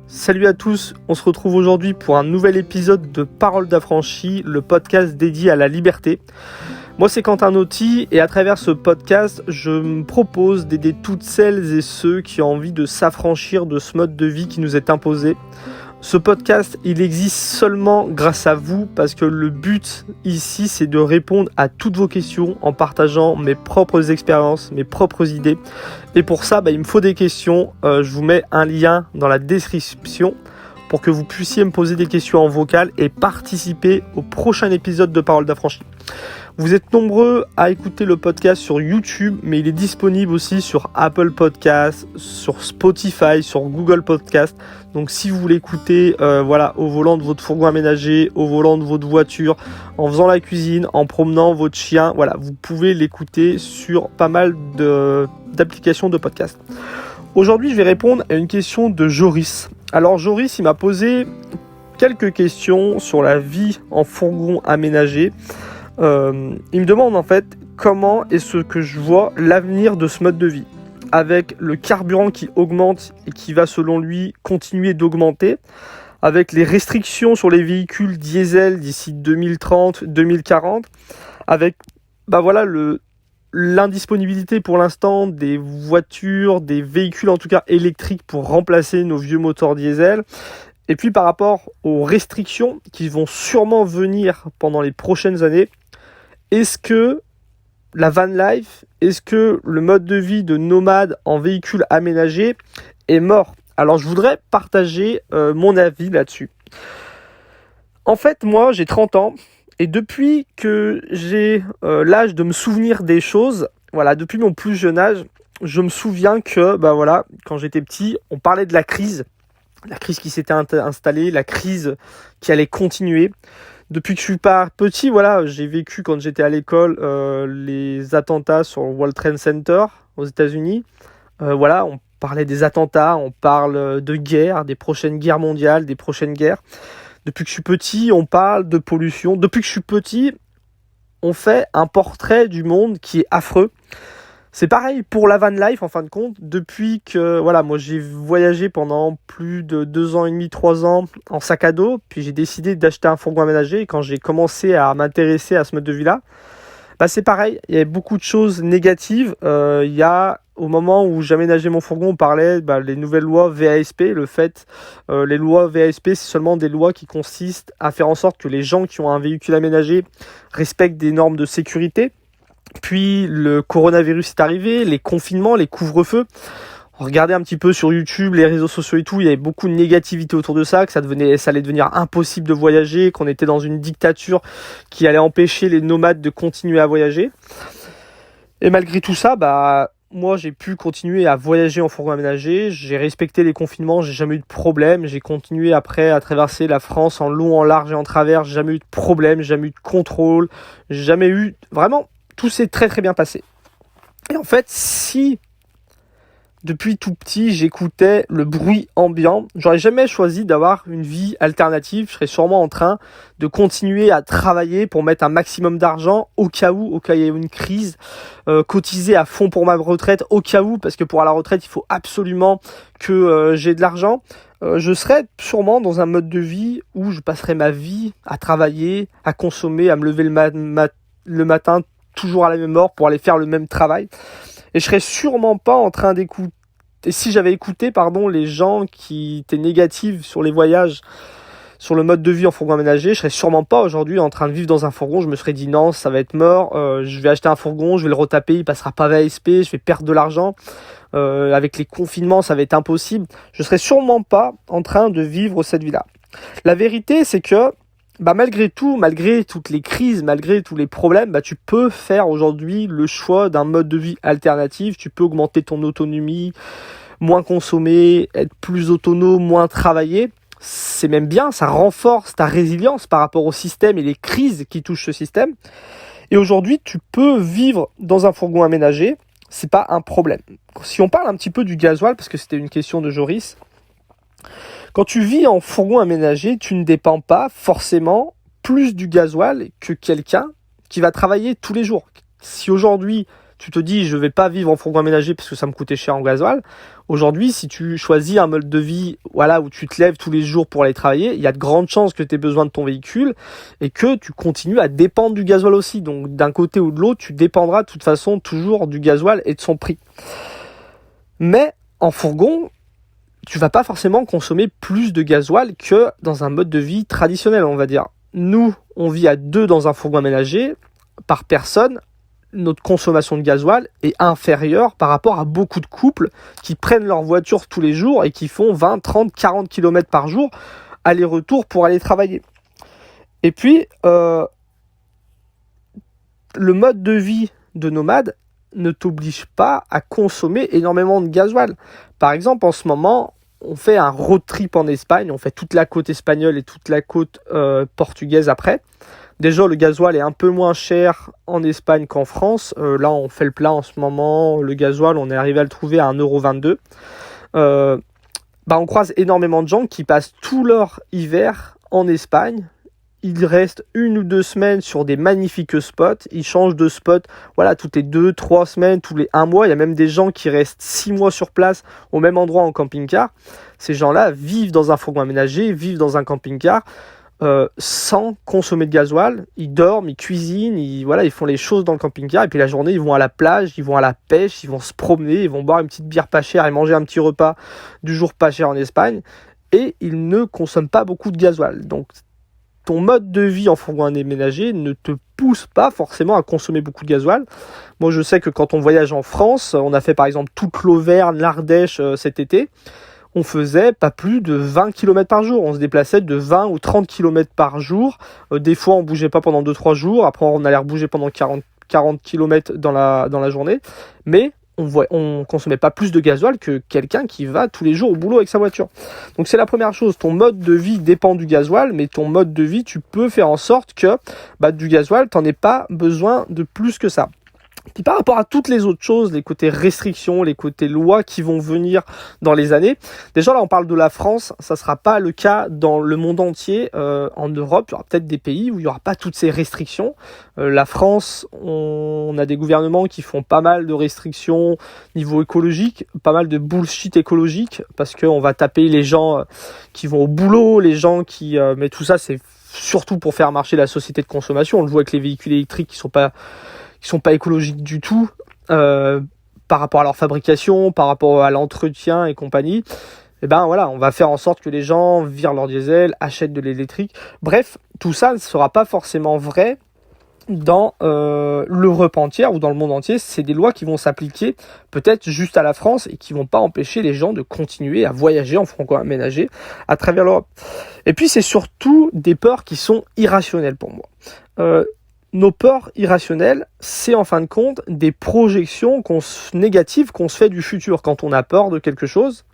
Salut à tous, on se retrouve aujourd'hui pour un nouvel épisode de Paroles d'affranchi, le podcast dédié à la liberté. Moi c'est Quentin Nauty et à travers ce podcast, je me propose d'aider toutes celles et ceux qui ont envie de s'affranchir de ce mode de vie qui nous est imposé. Ce podcast, il existe seulement grâce à vous parce que le but ici, c'est de répondre à toutes vos questions en partageant mes propres expériences, mes propres idées. Et pour ça, il me faut des questions. Je vous mets un lien dans la description pour que vous puissiez me poser des questions en vocal et participer au prochain épisode de Paroles d'affranchi. Vous êtes nombreux à écouter le podcast sur YouTube, mais il est disponible aussi sur Apple Podcasts, sur Spotify, sur Google Podcasts. Donc si vous voulez écouter au volant de votre fourgon aménagé, au volant de votre voiture, en faisant la cuisine, en promenant votre chien, vous pouvez l'écouter sur pas mal d'applications de podcast. Aujourd'hui, je vais répondre à une question de Joris. Alors Joris, il m'a posé quelques questions sur la vie en fourgon aménagé. Il me demande en fait comment est-ce que je vois l'avenir de ce mode de vie avec le carburant qui augmente et qui va selon lui continuer d'augmenter, avec les restrictions sur les véhicules diesel d'ici 2030-2040, avec l'indisponibilité pour l'instant des voitures, des véhicules en tout cas électriques pour remplacer nos vieux moteurs diesel. Et puis par rapport aux restrictions qui vont sûrement venir pendant les prochaines années, est-ce que la van life, est-ce que le mode de vie de nomade en véhicule aménagé est mort ? Alors je voudrais partager mon avis là-dessus. En fait, moi j'ai 30 ans et depuis que j'ai l'âge de me souvenir des choses, depuis mon plus jeune âge, je me souviens que quand j'étais petit, on parlait de la crise qui s'était installée, la crise qui allait continuer. Depuis que je suis pas petit, j'ai vécu quand j'étais à l'école les attentats sur le World Trade Center aux États-Unis. On parlait des attentats, on parle de guerre, des prochaines guerres mondiales, des prochaines guerres. Depuis que je suis petit, on parle de pollution. Depuis que je suis petit, on fait un portrait du monde qui est affreux. C'est pareil pour la van life en fin de compte. Depuis que moi j'ai voyagé pendant plus de 2 ans et demi, 3 ans en sac à dos, puis j'ai décidé d'acheter un fourgon aménagé. Et quand j'ai commencé à m'intéresser à ce mode de vie là, c'est pareil, il y avait beaucoup de choses négatives. Au moment où j'aménageais mon fourgon, on parlait les nouvelles lois VASP. Les lois VASP, c'est seulement des lois qui consistent à faire en sorte que les gens qui ont un véhicule aménagé respectent des normes de sécurité. Puis le coronavirus est arrivé, les confinements, les couvre-feux. On regardait un petit peu sur YouTube, les réseaux sociaux et tout, il y avait beaucoup de négativité autour de ça, que ça allait devenir impossible de voyager, qu'on était dans une dictature qui allait empêcher les nomades de continuer à voyager. Et malgré tout ça, moi j'ai pu continuer à voyager en fourgon aménagé, j'ai respecté les confinements, j'ai jamais eu de problème, j'ai continué après à traverser la France en long, en large et en travers, j'ai jamais eu de problème, j'ai jamais eu de contrôle, j'ai jamais eu... Vraiment, tout s'est très très bien passé. Et en fait, si depuis tout petit j'écoutais le bruit ambiant, j'aurais jamais choisi d'avoir une vie alternative. Je serais sûrement en train de continuer à travailler pour mettre un maximum d'argent au cas où il y ait une crise, cotiser à fond pour ma retraite au cas où, parce que pour la retraite il faut absolument que j'ai de l'argent. Je serais sûrement dans un mode de vie où je passerais ma vie à travailler, à consommer, à me lever le matin toujours à la même heure pour aller faire le même travail. Et je serais sûrement pas en train d'écouter, si j'avais écouté les gens qui étaient négatifs sur les voyages, sur le mode de vie en fourgon aménagé, je serais sûrement pas aujourd'hui en train de vivre dans un fourgon. Je me serais dit non, ça va être mort, je vais acheter un fourgon, je vais le retaper, il passera pas VASP, je vais perdre de l'argent, avec les confinements ça va être impossible. Je serais sûrement pas en train de vivre cette vie-là. La vérité c'est que malgré tout, malgré toutes les crises, malgré tous les problèmes, tu peux faire aujourd'hui le choix d'un mode de vie alternatif. Tu peux augmenter ton autonomie, moins consommer, être plus autonome, moins travailler. C'est même bien, ça renforce ta résilience par rapport au système et les crises qui touchent ce système. Et aujourd'hui, tu peux vivre dans un fourgon aménagé, c'est pas un problème. Si on parle un petit peu du gasoil, parce que c'était une question de Joris, quand tu vis en fourgon aménagé, tu ne dépends pas forcément plus du gasoil que quelqu'un qui va travailler tous les jours. Si aujourd'hui tu te dis je vais pas vivre en fourgon aménagé parce que ça me coûtait cher en gasoil. Aujourd'hui, si tu choisis un mode de vie où tu te lèves tous les jours pour aller travailler, il y a de grandes chances que tu aies besoin de ton véhicule et que tu continues à dépendre du gasoil aussi. Donc d'un côté ou de l'autre, tu dépendras de toute façon toujours du gasoil et de son prix. Mais en fourgon, tu vas pas forcément consommer plus de gasoil que dans un mode de vie traditionnel, on va dire. Nous, on vit à 2 dans un fourgon aménagé par personne. Notre consommation de gasoil est inférieure par rapport à beaucoup de couples qui prennent leur voiture tous les jours et qui font 20, 30, 40 km par jour aller-retour pour aller travailler. Et puis, le mode de vie de nomade ne t'oblige pas à consommer énormément de gasoil. Par exemple, en ce moment, on fait un road trip en Espagne, on fait toute la côte espagnole et toute la côte portugaise après. Déjà, le gasoil est un peu moins cher en Espagne qu'en France. Là, on fait le plein en ce moment. Le gasoil, on est arrivé à le trouver à 1,22 €. On croise énormément de gens qui passent tout leur hiver en Espagne. Ils restent 1 ou 2 semaines sur des magnifiques spots. Ils changent de spot toutes les 2-3 semaines, tous les 1 mois. Il y a même des gens qui restent 6 mois sur place au même endroit en camping-car. Ces gens-là vivent dans un fourgon aménagé, vivent dans un camping-car. Sans consommer de gasoil, ils dorment, ils cuisinent, ils font les choses dans le camping-car et puis la journée ils vont à la plage, ils vont à la pêche, ils vont se promener, ils vont boire une petite bière pas chère et manger un petit repas du jour pas cher en Espagne et ils ne consomment pas beaucoup de gasoil. Donc ton mode de vie en fourgon aménagé ne te pousse pas forcément à consommer beaucoup de gasoil. Moi je sais que quand on voyage en France, on a fait par exemple toute l'Auvergne, l'Ardèche cet été. On faisait pas plus de 20 km par jour. On se déplaçait de 20 ou 30 km par jour. Des fois, on bougeait pas pendant 2-3 jours. Après, on allait rebouger pendant 40 km dans la journée. Mais on consommait pas plus de gasoil que quelqu'un qui va tous les jours au boulot avec sa voiture. Donc c'est la première chose. Ton mode de vie dépend du gasoil, mais ton mode de vie, tu peux faire en sorte que du gasoil, t'en aies pas besoin de plus que ça. Puis par rapport à toutes les autres choses, les côtés restrictions, les côtés lois qui vont venir dans les années, déjà là on parle de la France, ça sera pas le cas dans le monde entier. En Europe, il y aura peut-être des pays où il y aura pas toutes ces restrictions. La France, on a des gouvernements qui font pas mal de restrictions niveau écologique, pas mal de bullshit écologique, parce qu'on va taper les gens qui vont au boulot, les gens qui... mais tout ça c'est surtout pour faire marcher la société de consommation. On le voit avec les véhicules électriques qui sont pas écologiques du tout par rapport à leur fabrication, par rapport à l'entretien et compagnie. On va faire en sorte que les gens virent leur diesel, achètent de l'électrique. Bref, tout ça ne sera pas forcément vrai dans l'Europe entière ou dans le monde entier. C'est des lois qui vont s'appliquer peut-être juste à la France et qui vont pas empêcher les gens de continuer à voyager en fourgon aménagé à travers l'Europe. Et puis c'est surtout des peurs qui sont irrationnelles pour moi. Nos peurs irrationnelles, c'est en fin de compte des projections négatives qu'on se fait du futur. Quand on a peur de quelque chose,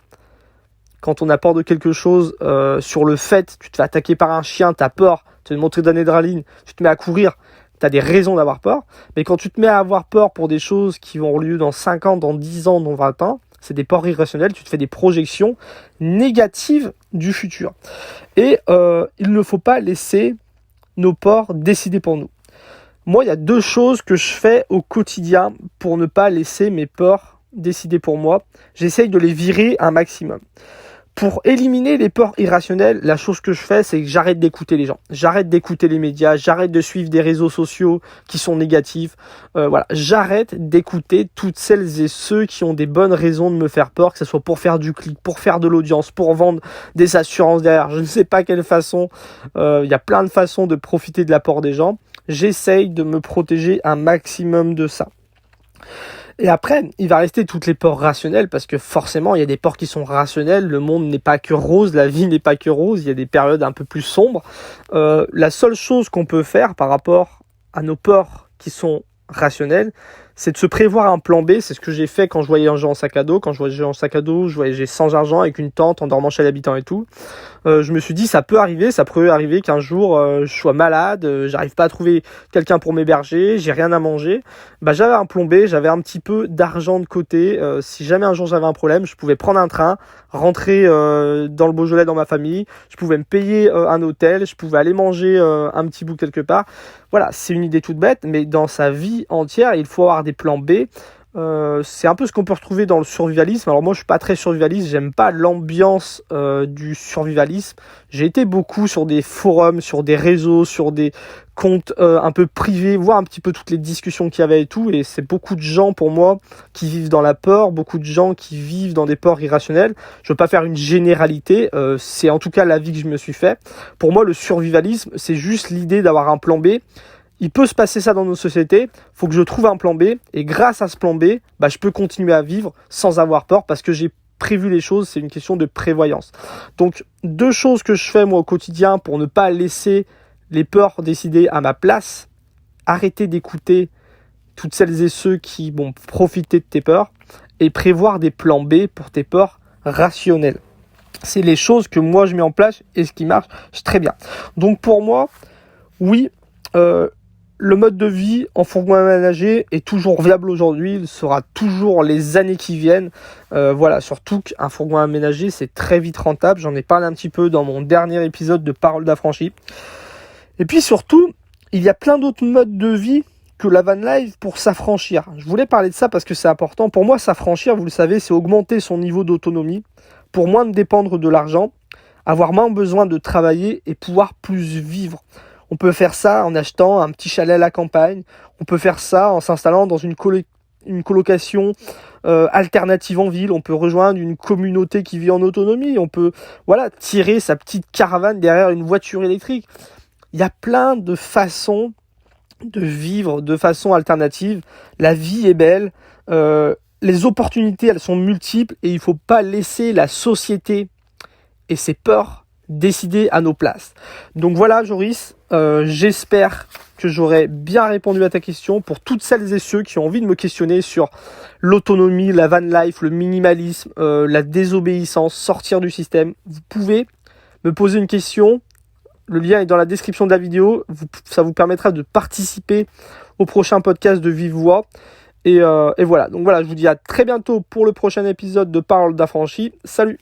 sur le fait, tu te fais attaquer par un chien, tu as peur, tu as une montée d'adrénaline, tu te mets à courir, tu as des raisons d'avoir peur. Mais quand tu te mets à avoir peur pour des choses qui vont avoir lieu dans 5 ans, dans 10 ans, dans 20 ans, c'est des peurs irrationnelles, tu te fais des projections négatives du futur. Et il ne faut pas laisser nos peurs décider pour nous. Moi, il y a 2 choses que je fais au quotidien pour ne pas laisser mes peurs décider pour moi. J'essaye de les virer un maximum. Pour éliminer les peurs irrationnelles, la chose que je fais, c'est que j'arrête d'écouter les gens. J'arrête d'écouter les médias, j'arrête de suivre des réseaux sociaux qui sont négatifs. J'arrête d'écouter toutes celles et ceux qui ont des bonnes raisons de me faire peur, que ce soit pour faire du clic, pour faire de l'audience, pour vendre des assurances derrière. Je ne sais pas quelle façon. Il y a plein de façons de profiter de la peur des gens. J'essaye de me protéger un maximum de ça. Et après, il va rester toutes les peurs rationnelles parce que forcément, il y a des peurs qui sont rationnelles. Le monde n'est pas que rose, la vie n'est pas que rose. Il y a des périodes un peu plus sombres. La seule chose qu'on peut faire par rapport à nos peurs qui sont rationnelles, c'est de se prévoir un plan B. C'est ce que j'ai fait quand je voyageais en sac à dos. Quand je voyageais en sac à dos, je voyageais sans argent avec une tente en dormant chez l'habitant et tout. Je me suis dit, ça peut arriver qu'un jour je sois malade, j'arrive pas à trouver quelqu'un pour m'héberger, j'ai rien à manger. J'avais un plan B, j'avais un petit peu d'argent de côté. Si jamais un jour j'avais un problème, je pouvais prendre un train, rentrer dans le Beaujolais dans ma famille, je pouvais me payer un hôtel, je pouvais aller manger un petit bout quelque part. Voilà, c'est une idée toute bête, mais dans sa vie entière, il faut avoir des des plans B. C'est un peu ce qu'on peut retrouver dans le survivalisme. Alors moi je suis pas très survivaliste, j'aime pas l'ambiance du survivalisme. J'ai été beaucoup sur des forums, sur des réseaux, sur des comptes un peu privés, voir un petit peu toutes les discussions qu'il y avait et tout, et c'est beaucoup de gens pour moi qui vivent dans la peur, beaucoup de gens qui vivent dans des peurs irrationnelles. Je veux pas faire une généralité, c'est en tout cas l'avis que je me suis fait. Pour moi le survivalisme c'est juste l'idée d'avoir un plan B. Il peut se passer ça dans nos sociétés, faut que je trouve un plan B, et grâce à ce plan B, je peux continuer à vivre sans avoir peur, parce que j'ai prévu les choses, c'est une question de prévoyance. Donc, 2 choses que je fais moi au quotidien pour ne pas laisser les peurs décider à ma place: arrêter d'écouter toutes celles et ceux qui vont profiter de tes peurs, et prévoir des plans B pour tes peurs rationnelles. C'est les choses que moi je mets en place, et ce qui marche très bien. Donc pour moi, oui, le mode de vie en fourgon aménagé est toujours viable aujourd'hui, il sera toujours les années qui viennent. Surtout qu'un fourgon aménagé, c'est très vite rentable. J'en ai parlé un petit peu dans mon dernier épisode de Parole d'affranchi. Et puis surtout, il y a plein d'autres modes de vie que la van life pour s'affranchir. Je voulais parler de ça parce que c'est important. Pour moi, s'affranchir, vous le savez, c'est augmenter son niveau d'autonomie pour moins dépendre de l'argent, avoir moins besoin de travailler et pouvoir plus vivre. On peut faire ça en achetant un petit chalet à la campagne. On peut faire ça en s'installant dans une colocation alternative en ville. On peut rejoindre une communauté qui vit en autonomie. On peut tirer sa petite caravane derrière une voiture électrique. Il y a plein de façons de vivre de façon alternative. La vie est belle. Les opportunités, elles sont multiples. Et il ne faut pas laisser la société et ses peurs décider à nos places. Donc voilà Joris, j'espère que j'aurai bien répondu à ta question. Pour toutes celles et ceux qui ont envie de me questionner sur l'autonomie, la van life, le minimalisme, la désobéissance, sortir du système, vous pouvez me poser une question. Le lien est dans la description de la vidéo. Ça vous permettra de participer au prochain podcast de Vive Voix. Et voilà. Donc voilà, je vous dis à très bientôt pour le prochain épisode de Parole d'affranchi. Salut!